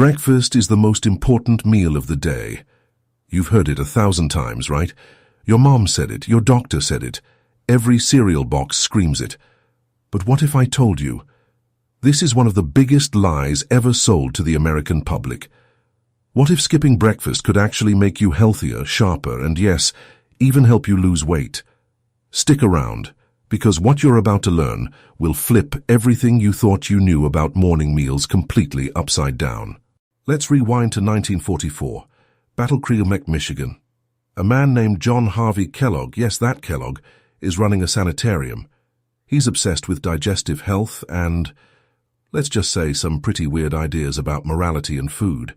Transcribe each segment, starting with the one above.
Breakfast is the most important meal of the day. You've heard it 1,000 times, right? Your mom said it, your doctor said it. Every cereal box screams it. But what if I told you? This is one of the biggest lies ever sold to the American public. What if skipping breakfast could actually make you healthier, sharper, and yes, even help you lose weight? Stick around, because what you're about to learn will flip everything you thought you knew about morning meals completely upside down. Let's rewind to 1944, Battle Creek, Michigan. A man named John Harvey Kellogg, yes, that Kellogg, is running a sanitarium. He's obsessed with digestive health and, let's just say, some pretty weird ideas about morality and food.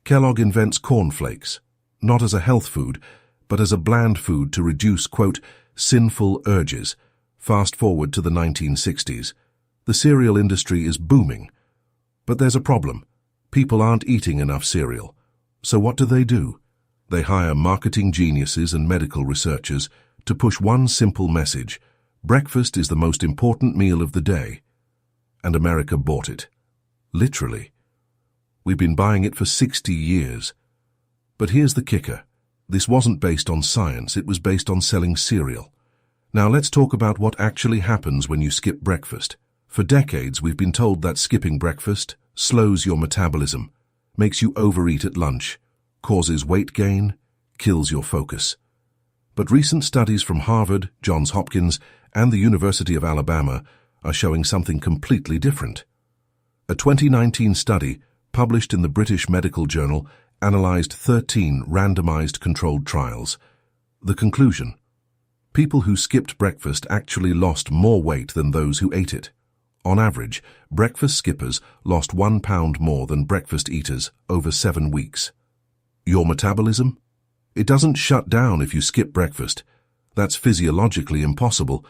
Kellogg invents cornflakes, not as a health food, but as a bland food to reduce, quote, sinful urges. Fast forward to the 1960s. The cereal industry is booming. But there's a problem. People aren't eating enough cereal. So what do? They hire marketing geniuses and medical researchers to push one simple message: breakfast is the most important meal of the day. And America bought it. Literally. We've been buying it for 60 years. But here's the kicker. This wasn't based on science, it was based on selling cereal. Now let's talk about what actually happens when you skip breakfast. For decades, we've been told that skipping breakfast slows your metabolism, makes you overeat at lunch, causes weight gain, kills your focus. But recent studies from Harvard, Johns Hopkins, and the University of Alabama are showing something completely different. A 2019 study, published in the British Medical Journal, analyzed 13 randomized controlled trials. The conclusion: people who skipped breakfast actually lost more weight than those who ate it. On average, breakfast skippers lost 1 pound more than breakfast eaters over 7 weeks. Your metabolism? It doesn't shut down if you skip breakfast. That's physiologically impossible.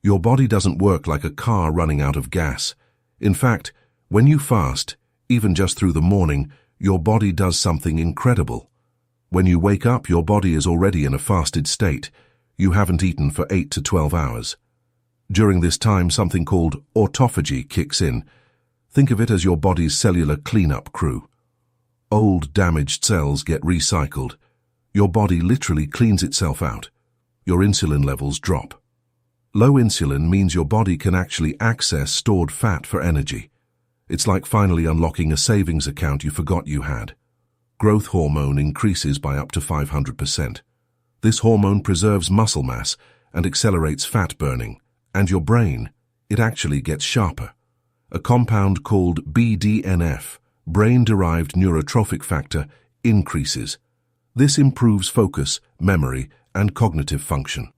Your body doesn't work like a car running out of gas. In fact, when you fast, even just through the morning, your body does something incredible. When you wake up, your body is already in a fasted state. You haven't eaten for 8 to 12 hours. During this time, something called autophagy kicks in. Think of it as your body's cellular cleanup crew. Old, damaged cells get recycled. Your body literally cleans itself out. Your insulin levels drop. Low insulin means your body can actually access stored fat for energy. It's like finally unlocking a savings account you forgot you had. Growth hormone increases by up to 500%. This hormone preserves muscle mass and accelerates fat burning. And your brain, it actually gets sharper. A compound called BDNF, brain-derived neurotrophic factor, increases. This improves focus, memory, and cognitive function.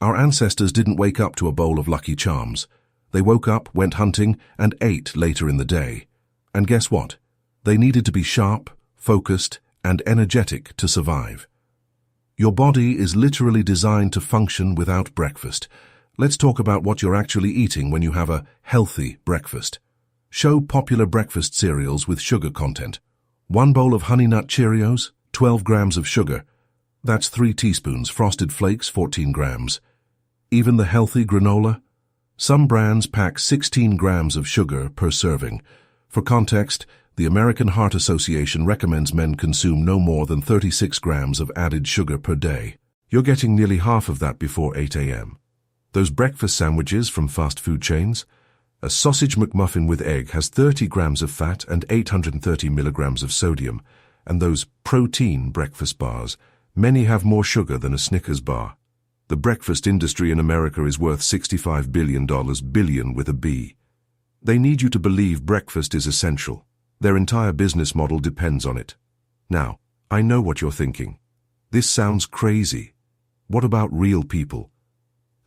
Our ancestors didn't wake up to a bowl of Lucky Charms. They woke up, went hunting, and ate later in the day. And guess what? They needed to be sharp, focused, and energetic to survive. Your body is literally designed to function without breakfast. Let's talk about what you're actually eating when you have a healthy breakfast. Show popular breakfast cereals with sugar content. 1 bowl of Honey Nut Cheerios, 12 grams of sugar. That's 3 teaspoons. Frosted Flakes, 14 grams. Even the healthy granola? Some brands pack 16 grams of sugar per serving. For context, the American Heart Association recommends men consume no more than 36 grams of added sugar per day. You're getting nearly half of that before 8 a.m. Those breakfast sandwiches from fast food chains? A sausage McMuffin with egg has 30 grams of fat and 830 milligrams of sodium. And those protein breakfast bars, many have more sugar than a Snickers bar. The breakfast industry in America is worth $65 billion, billion with a B. They need you to believe breakfast is essential. Their entire business model depends on it. Now, I know what you're thinking. This sounds crazy. What about real people?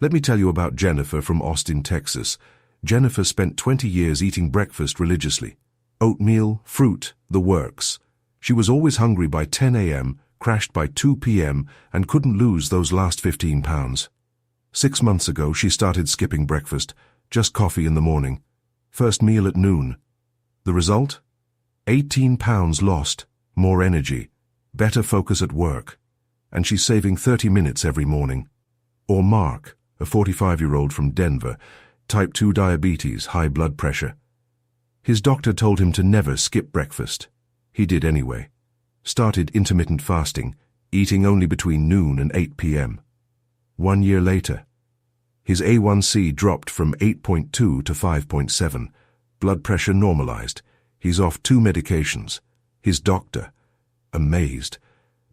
Let me tell you about Jennifer from Austin, Texas. Jennifer spent 20 years eating breakfast religiously. Oatmeal, fruit, the works. She was always hungry by 10 a.m., crashed by 2 p.m., and couldn't lose those last 15 pounds. 6 months ago, she started skipping breakfast, just coffee in the morning. First meal at noon. The result? 18 pounds lost, more energy, better focus at work. And she's saving 30 minutes every morning. Or Mark, a 45-year-old from Denver, type 2 diabetes, high blood pressure. His doctor told him to never skip breakfast. He did anyway. Started intermittent fasting, eating only between noon and 8 p.m. 1 year later, his A1C dropped from 8.2 to 5.7. Blood pressure normalized. He's off 2 medications. His doctor, amazed,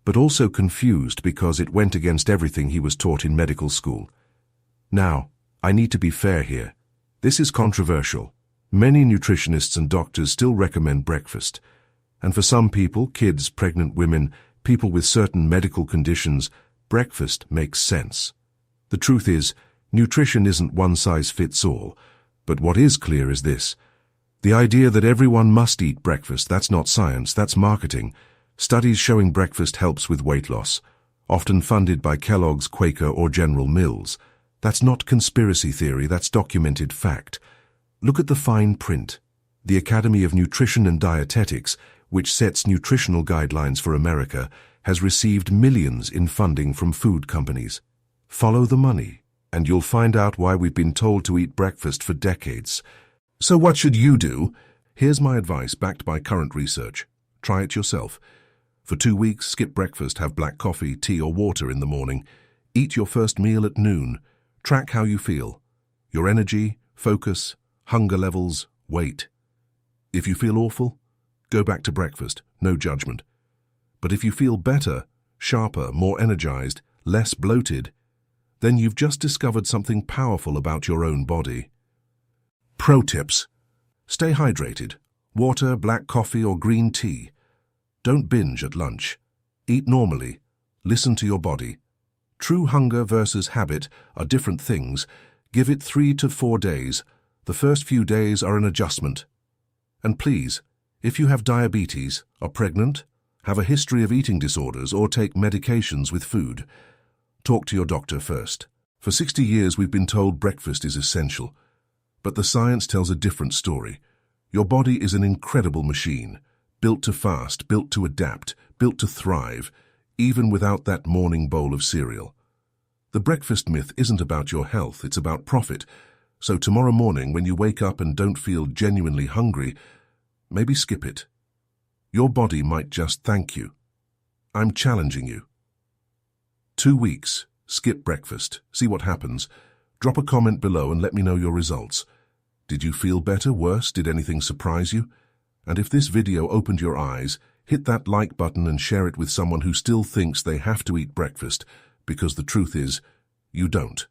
but also confused because it went against everything he was taught in medical school. Now, I need to be fair here. This is controversial. Many nutritionists and doctors still recommend breakfast. And for some people, kids, pregnant women, people with certain medical conditions, breakfast makes sense. The truth is, nutrition isn't one size fits all. But what is clear is this. The idea that everyone must eat breakfast, that's not science, that's marketing. Studies showing breakfast helps with weight loss, often funded by Kellogg's, Quaker, or General Mills. That's not conspiracy theory, that's documented fact. Look at the fine print. The Academy of Nutrition and Dietetics, which sets nutritional guidelines for America, has received millions in funding from food companies. Follow the money, and you'll find out why we've been told to eat breakfast for decades. So what should you do? Here's my advice backed by current research. Try it yourself. For 2 weeks, skip breakfast, have black coffee, tea or water in the morning. Eat your first meal at noon. Track how you feel. Your energy, focus, hunger levels, weight. If you feel awful, go back to breakfast, no judgment. But if you feel better, sharper, more energized, less bloated, then you've just discovered something powerful about your own body. Pro tips. Stay hydrated. Water, black coffee or green tea. Don't binge at lunch. Eat normally. Listen to your body. True hunger versus habit are different things. Give it 3 to 4 days. The first few days are an adjustment. And please, if you have diabetes, are pregnant, have a history of eating disorders or take medications with food, talk to your doctor first. For 60 years we've been told breakfast is essential. But the science tells a different story. Your body is an incredible machine, built to fast, built to adapt, built to thrive, even without that morning bowl of cereal. The breakfast myth isn't about your health, it's about profit. So tomorrow morning, when you wake up and don't feel genuinely hungry, maybe skip it. Your body might just thank you. I'm challenging you. 2 weeks, skip breakfast, see what happens. Drop a comment below and let me know your results. Did you feel better, worse? Did anything surprise you? And if this video opened your eyes, hit that like button and share it with someone who still thinks they have to eat breakfast, because the truth is, you don't.